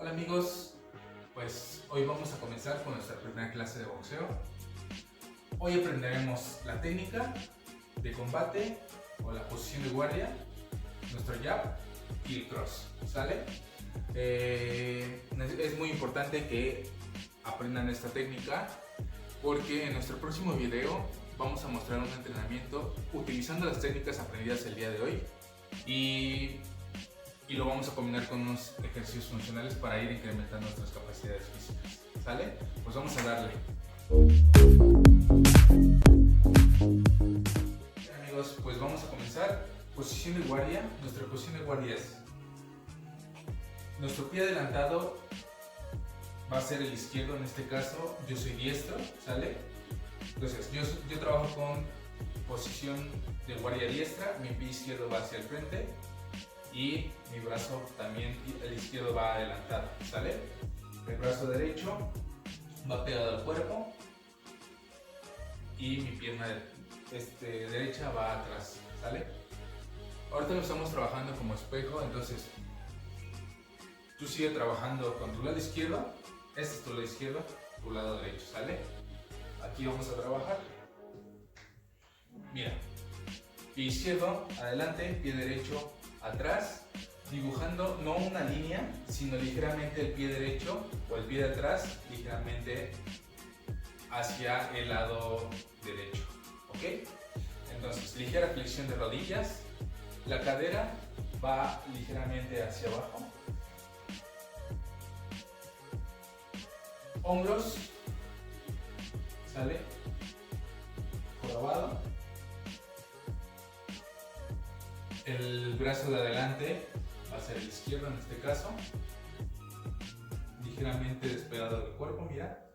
Hola amigos, pues hoy vamos a comenzar con nuestra primera clase de boxeo. Hoy aprenderemos la técnica de combate o la posición de guardia, nuestro jab y el cross, ¿sale? Es muy importante que aprendan esta técnica porque en nuestro próximo video vamos a mostrar un entrenamiento utilizando las técnicas aprendidas el día de hoy y lo vamos a combinar con unos ejercicios funcionales para ir incrementando nuestras capacidades físicas, ¿sale? Pues vamos a darle. Bien, amigos, pues vamos a comenzar. Posición de guardia. Nuestra posición de guardia es: nuestro pie adelantado va a ser el izquierdo, en este caso yo soy diestro, ¿sale? Entonces yo trabajo con posición de guardia diestra, mi pie izquierdo va hacia el frente y mi brazo también, el izquierdo va adelantado, ¿sale? El brazo derecho va pegado al cuerpo y mi pierna derecha va atrás, ¿sale? Ahorita lo estamos trabajando como espejo, entonces tú sigue trabajando con tu lado izquierdo, este es tu lado izquierdo, tu lado derecho, ¿sale? Aquí vamos a trabajar. Mira, pie izquierdo adelante, pie derecho atrás, dibujando no una línea, sino ligeramente el pie derecho o el pie de atrás, ligeramente hacia el lado derecho, ¿ok? Entonces, ligera flexión de rodillas, la cadera va ligeramente hacia abajo, hombros, ¿sale? Jorobado. El brazo de adelante va a ser el izquierdo en este caso, ligeramente despegado del cuerpo, mira,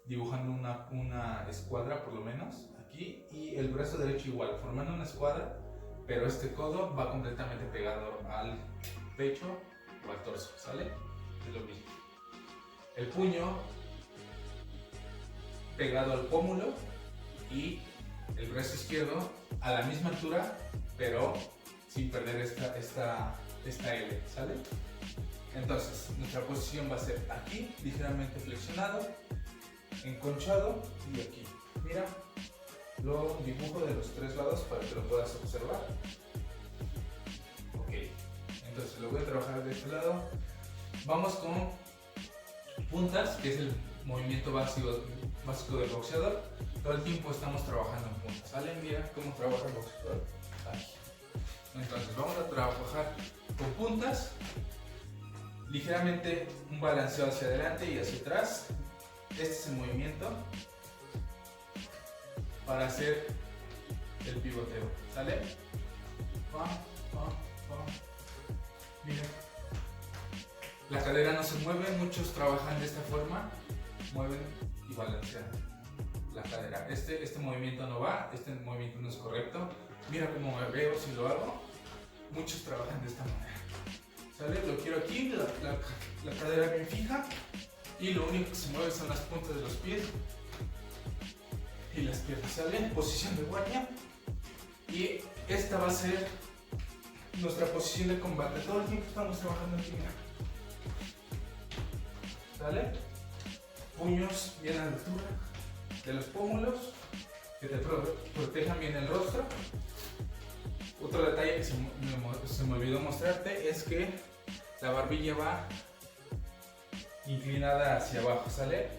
dibujando una escuadra por lo menos aquí, y el brazo derecho igual, formando una escuadra, pero este codo va completamente pegado al pecho o al torso, ¿sale? Es lo mismo. El puño pegado al pómulo y el brazo izquierdo a la misma altura, pero sin perder esta L, ¿sale? Entonces, nuestra posición va a ser aquí, ligeramente flexionado, enconchado y aquí. Mira, lo dibujo de los tres lados para que lo puedas observar. Ok, entonces lo voy a trabajar de este lado. Vamos con puntas, que es el movimiento básico del boxeador. Todo el tiempo estamos trabajando en puntas, ¿sale? Mira cómo trabaja el boxeador. Aquí. Entonces vamos a trabajar con puntas, ligeramente un balanceo hacia adelante y hacia atrás. Este es el movimiento para hacer el pivoteo, ¿sale? Mira, la cadera no se mueve, muchos trabajan de esta forma, mueven y balancean la cadera. Este movimiento no va, este movimiento no es correcto. Mira cómo me veo si lo hago. Muchos trabajan de esta manera, ¿sale? Lo quiero aquí, la cadera bien fija y lo único que se mueve son las puntas de los pies y las piernas, ¿sale? Posición de guardia, y esta va a ser nuestra posición de combate. Todo el tiempo estamos trabajando aquí, mira, ¿sale? Puños bien a la altura de los pómulos, que te protejan bien el rostro. Otro detalle que se me olvidó mostrarte es que la barbilla va inclinada hacia abajo, ¿sale?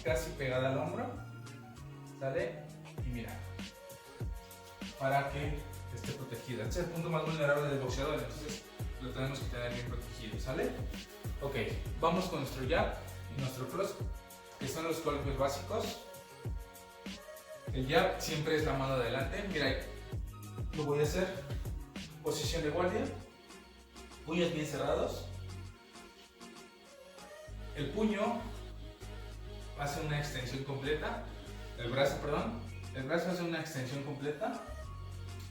Casi pegada al hombro, ¿sale? Y mira, para que esté protegida. Este es el punto más vulnerable del boxeador, entonces lo tenemos que tener bien protegido, ¿sale? Ok, vamos con nuestro jab y nuestro cross, que son los golpes básicos. El jab siempre es la mano de adelante, mira, lo voy a hacer. Posición de guardia, puños bien cerrados. El puño hace una extensión completa, el brazo hace una extensión completa,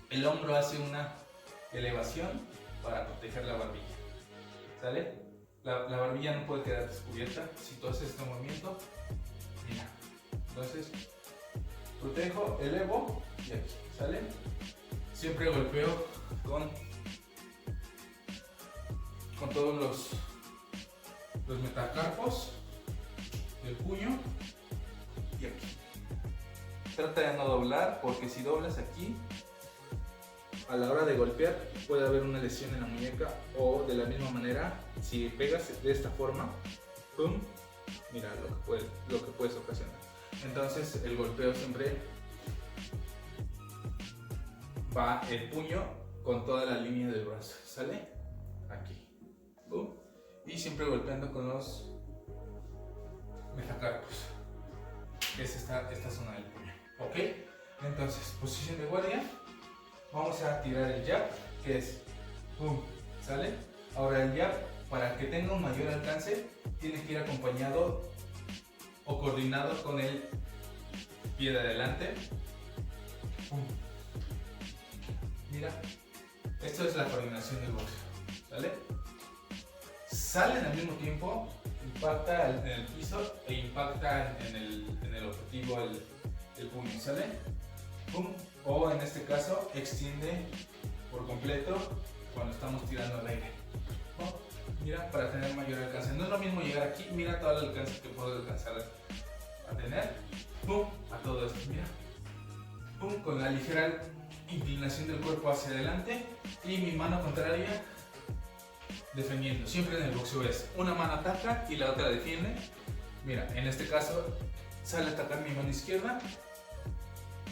el hombro hace una elevación para proteger la barbilla, ¿sale? La barbilla no puede quedar descubierta si tú haces este movimiento, mira, entonces protejo, elevo y aquí, ¿sale? Siempre golpeo con todos los metacarpos, el puño y aquí. Trata de no doblar, porque si doblas aquí, a la hora de golpear puede haber una lesión en la muñeca, o de la misma manera, si pegas de esta forma, ¡pum!, mira lo que puedes ocasionar. Entonces el golpeo siempre va el puño con toda la línea del brazo, ¿sale? Aquí, ¡pum!, y siempre golpeando con los metacarpos, que es esta zona del puño, ¿ok? Entonces, posición de guardia, vamos a tirar el jab, que es ¡pum!, ¿sale? Ahora el jab, para que tenga un mayor alcance, tiene que ir acompañado o coordinado con el pie de adelante. ¡Pum! Mira, esto es la coordinación del boxeo, ¿sale? Salen al mismo tiempo, impacta en el piso e impacta en el objetivo el puño, ¿sale? ¡Pum! O en este caso extiende por completo cuando estamos tirando al aire. ¿No? Mira, para tener mayor alcance. No es lo mismo llegar aquí, mira todo el alcance que puedo alcanzar a tener. ¡Pum! A todo esto, mira. ¡Pum! Con la ligera inclinación del cuerpo hacia adelante y mi mano contraria defendiendo. Siempre en el boxeo es una mano ataca y la otra defiende. Mira, en este caso sale a atacar mi mano izquierda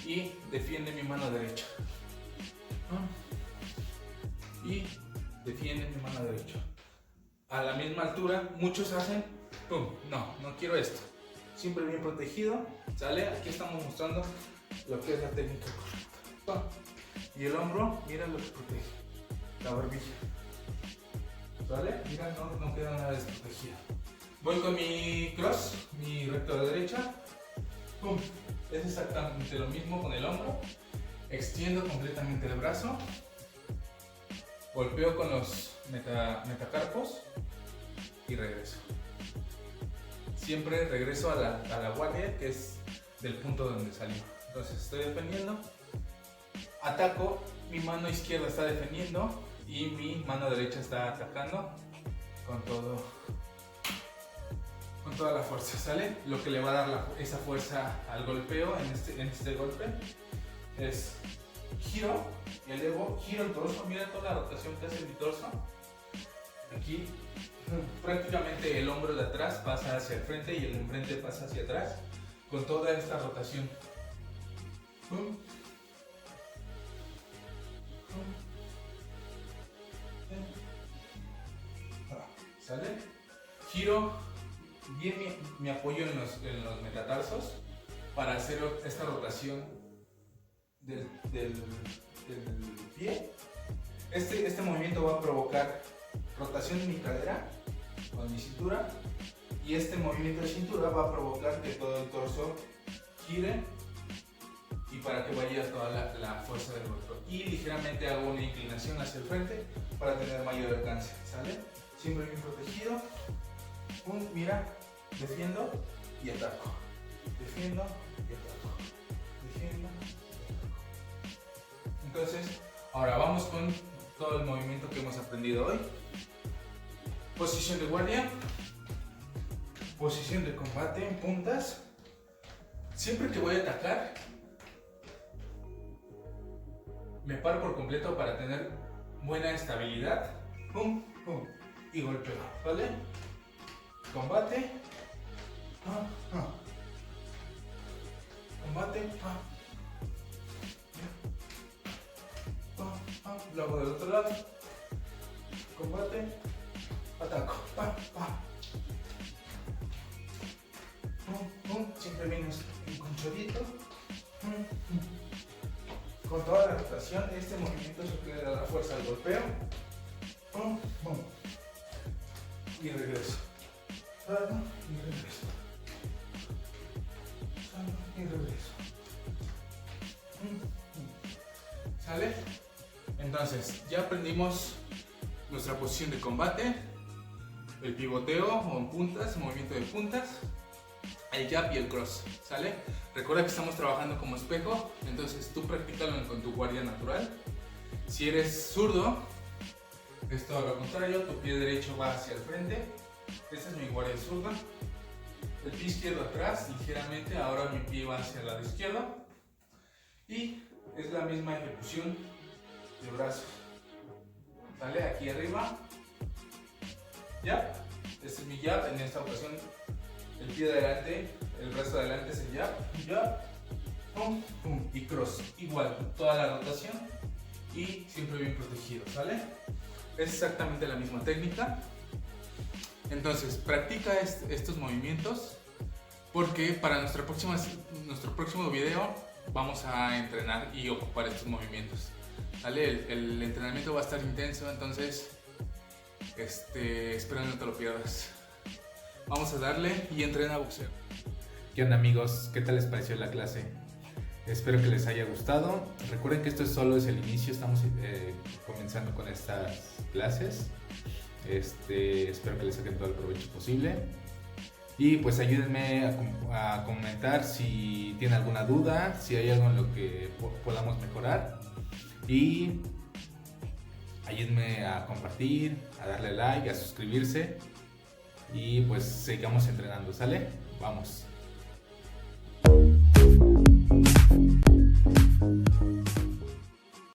y defiende mi mano derecha. Y defiende mi mano derecha. A la misma altura, muchos hacen, ¡pum! No quiero esto. Siempre bien protegido, ¿sale? Aquí estamos mostrando lo que es la técnica correcta. Y el hombro, mira lo que protege. La barbilla, ¿sale? Mira, no queda nada desprotegido. Voy con mi cross, mi recto a la derecha. ¡Pum! Es exactamente lo mismo con el hombro. Extiendo completamente el brazo. Golpeo con los metacarpos y regreso. Siempre regreso a la guardia, que es del punto donde salimos. Entonces estoy defendiendo, ataco, mi mano izquierda está defendiendo y mi mano derecha está atacando con toda la fuerza, ¿sale? Lo que le va a dar esa fuerza al golpeo en este golpe es giro, elevo, giro el torso, mira toda la rotación que hace mi torso. Aquí prácticamente el hombro de atrás pasa hacia el frente y el de enfrente pasa hacia atrás con toda esta rotación. ¿Sale? Giro bien mi apoyo en los metatarsos para hacer esta rotación del pie. Este movimiento va a provocar rotación en mi cadera con mi cintura, y este movimiento de cintura va a provocar que todo el torso gire y para que vaya toda la fuerza del golpe. Y ligeramente hago una inclinación hacia el frente para tener mayor alcance, ¿sale? Siempre bien protegido. Mira, defiendo y ataco. Defiendo y ataco. Defiendo y ataco. Entonces, ahora vamos con todo el movimiento que hemos aprendido hoy. Posición de guardia, posición de combate en puntas. Siempre que voy a atacar, me paro por completo para tener buena estabilidad. Pum, pum, y golpeo, ¿vale? Combate, combate, lo hago del otro lado, combate, ataco, siempre vienes enconchadito, con toda la rotación. Este movimiento es lo que le da la fuerza al golpeo, y regreso, y regreso, y regreso. ¿Sale? Entonces, ya aprendimos nuestra posición de combate, el pivoteo o en puntas, movimiento de puntas, el jab y el cross, ¿sale? Recuerda que estamos trabajando como espejo, entonces tú practícalo con tu guardia natural. Si eres zurdo, es todo lo contrario, tu pie derecho va hacia el frente Esta es mi guardia zurda. El pie izquierdo atrás, ligeramente, ahora mi pie va hacia el lado izquierdo. Y es la misma ejecución de brazos. ¿Sale? Aquí arriba. Jab. Este es mi jab. En esta ocasión, el pie de adelante, el brazo de adelante es el jab. Jab. Pum, pum. Y cross. Igual, toda la rotación. Y siempre bien protegido. ¿Sale? Es exactamente la misma técnica. Entonces, practica estos movimientos. Porque para nuestro próximo video vamos a entrenar y ocupar estos movimientos. ¿Vale? El entrenamiento va a estar intenso, entonces espero no te lo pierdas. Vamos a darle y entrena boxeo. ¿Qué onda, amigos? ¿Qué tal les pareció la clase? Espero que les haya gustado. Recuerden que esto solo es el inicio, estamos comenzando con estas clases. Espero que les saquen todo el provecho posible. Y pues ayúdenme a comentar si tienen alguna duda, si hay algo en lo que podamos mejorar. Y ayúdenme a compartir, a darle like, a suscribirse. Y pues sigamos entrenando, ¿sale? Vamos.